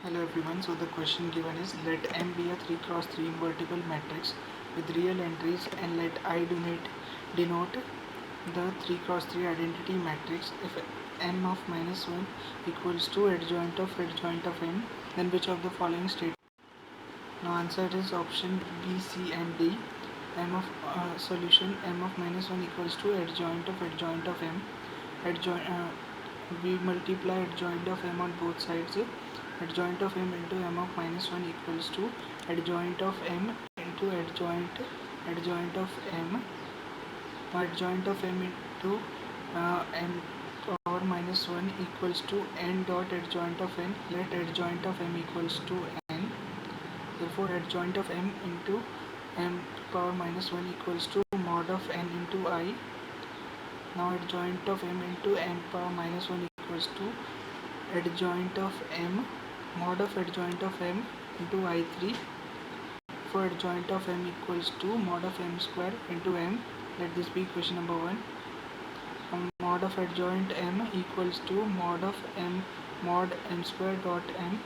Hello everyone, so the question given is let M be a 3x3 invertible matrix with real entries and let I denote the 3x3 identity matrix. If m of minus 1 equals to adjoint of m, then which of the following state? Now answer is option B, C and D. M of solution m of minus 1 equals to adjoint of m. Adjoint we multiply adjoint of m on both sides. Adjoint of m into m of minus 1 equals to adjoint of m into adjoint of m. Adjoint of m into m power minus 1 equals to n dot adjoint of n. Let adjoint of m equals to n. Therefore adjoint of m into m power minus 1 equals to mod of n into I. Now adjoint of m into n power minus 1 equals to adjoint of m mod of adjoint of m into I3. For adjoint of m equals to mod of m square into m. Let this be equation number 1. Mod of adjoint m equals to mod of m mod m square dot m.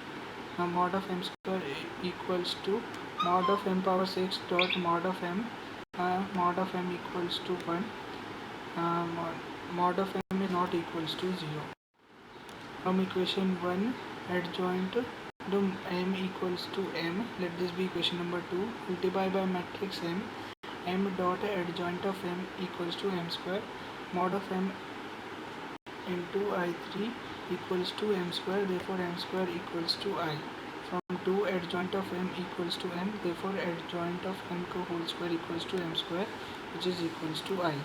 Mod of m square equals to mod of m power 6 dot mod of m. Mod of m equals to 1. Mod of m is not equals to 0. From equation 1, adjoint to m equals to m. Let this be equation number 2. Multiply by matrix m dot adjoint of m equals to m square. Mod of m into I3 equals to m square. Therefore m square equals to I. From 2, adjoint of m equals to m. Therefore adjoint of m whole square equals to m square, which is equals to I.